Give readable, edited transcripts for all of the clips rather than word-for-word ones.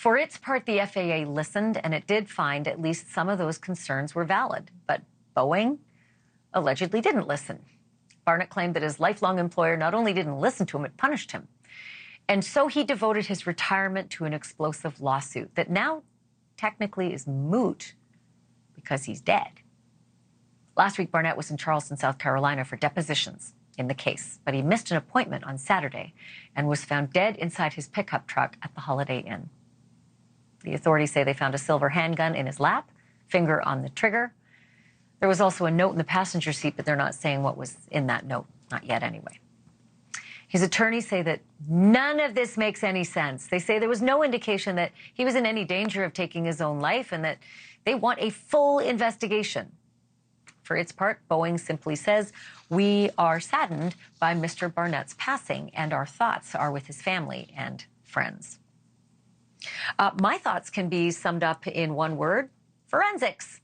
For its part, the FAA listened, and it did find at least some of those concerns were valid. But Boeing allegedly didn't listen. Barnett claimed that his lifelong employer not only didn't listen to him, it punished him. And so he devoted his retirement to an explosive lawsuit that now technically is moot because he's dead. Last week, Barnett was in Charleston, South Carolina for depositions in the case, but he missed an appointment on Saturday and was found dead inside his pickup truck at the Holiday Inn. The authorities say they found a silver handgun in his lap, finger on the trigger. There was also a note in the passenger seat, but they're not saying what was in that note, not yet anyway. His attorneys say that none of this makes any sense. They say there was no indication that he was in any danger of taking his own life and that they want a full investigation. For its part, Boeing simply says, "We are saddened by Mr. Barnett's passing, and our thoughts are with his family and friends." My thoughts can be summed up in one word: forensics.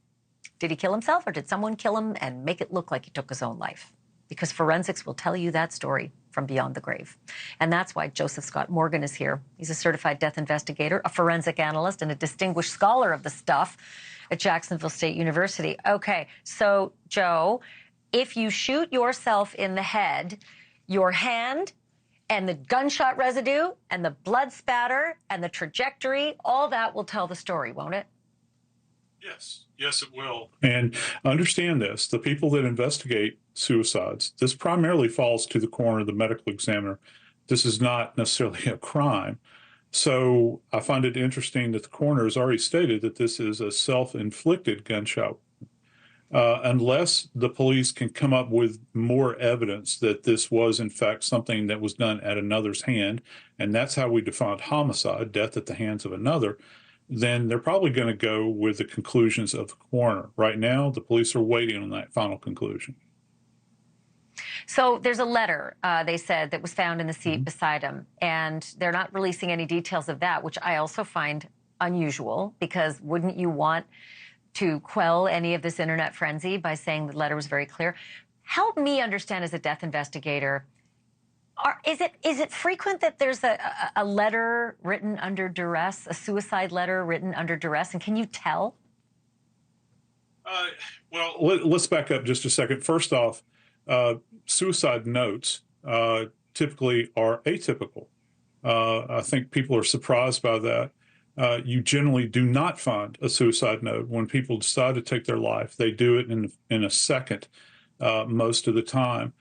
Did he kill himself, or did someone kill him and make it look like he took his own life? Because forensics will tell you that story from beyond the grave. And that's why Joseph Scott Morgan is here. He's a certified death investigator, a forensic analyst, and a distinguished scholar of the stuff at Jacksonville State University. Okay, so Joe, if you shoot yourself in the head, your hand and the gunshot residue and the blood spatter and the trajectory, all that will tell the story, won't it? Yes, yes, it will. And understand this, the people that investigate suicides, this primarily falls to the coroner, the medical examiner. This is not necessarily a crime. So I find it interesting that the coroner has already stated that this is a self-inflicted gunshot. Unless the police can come up with more evidence that this was, in fact, something that was done at another's hand, and that's how we define homicide, death at the hands of another, then they're probably going to go with the conclusions of the coroner. Right now, the police are waiting on that final conclusion. So there's a letter, they said, that was found in the seat beside him, and they're not releasing any details of that, which I also find unusual, because wouldn't you want to quell any of this internet frenzy by saying the letter was very clear? Help me understand, as a death investigator, is it frequent that there's a letter written under duress, a suicide letter written under duress, and can you tell? Well, let's back up just a second. First off, suicide notes typically are atypical. I think people are surprised by that. You generally do not find a suicide note. When people decide to take their life, they do it in a second most of the time.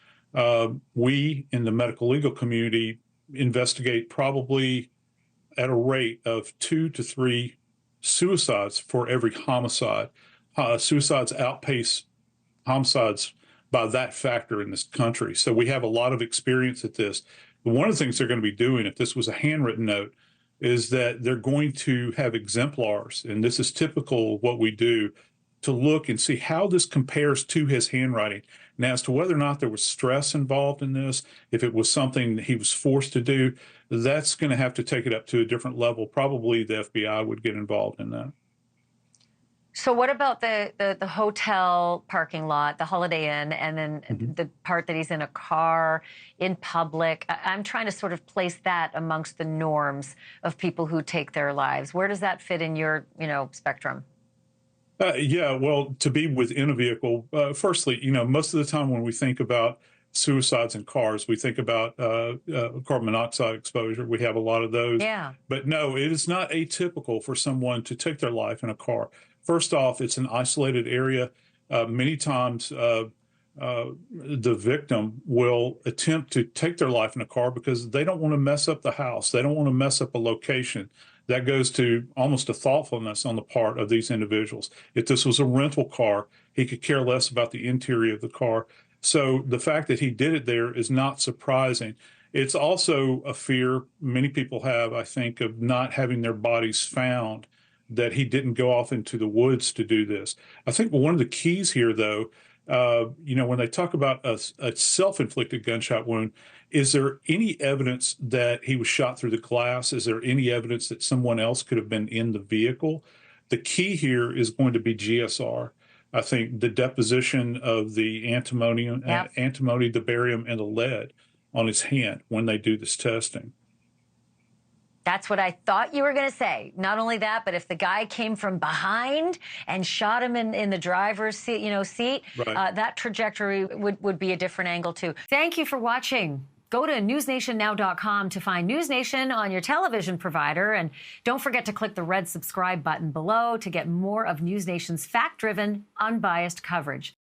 We in the medical legal community investigate probably at a rate of 2 to 3 suicides for every homicide. Suicides outpace homicides by that factor in this country. So we have a lot of experience at this. But one of the things they're going to be doing, if this was a handwritten note, is that they're going to have exemplars, and this is typical of what we do, to look and see how this compares to his handwriting. And as to whether or not there was stress involved in this, if it was something that he was forced to do, that's going to have to take it up to a different level. Probably the FBI would get involved in that. So what about the hotel parking lot, the Holiday Inn, and then the part that he's in a car in public? I'm trying to sort of place that amongst the norms of people who take their lives. Where does that fit in your, spectrum? Yeah, well, to be within a vehicle, firstly, most of the time when we think about suicides in cars, we think about carbon monoxide exposure. We have a lot of those. Yeah. But no, it is not atypical for someone to take their life in a car. First off, it's an isolated area. Many times the victim will attempt to take their life in a car because they don't want to mess up the house. They don't want to mess up a location. That goes to almost a thoughtfulness on the part of these individuals. If this was a rental car, he could care less about the interior of the car. So the fact that he did it there is not surprising. It's also a fear many people have, I think, of not having their bodies found, that he didn't go off into the woods to do this. I think one of the keys here, though, when they talk about a self-inflicted gunshot wound, is there any evidence that he was shot through the glass? Is there any evidence that someone else could have been in the vehicle? The key here is going to be GSR. I think the deposition of the antimony, the barium, and the lead on his hand when they do this testing. That's what I thought you were going to say. Not only that, but if the guy came from behind and shot him in the driver's seat, Right. that trajectory would be a different angle too. Thank you for watching. Go to newsnationnow.com to find NewsNation on your television provider. And don't forget to click the red subscribe button below to get more of NewsNation's fact-driven, unbiased coverage.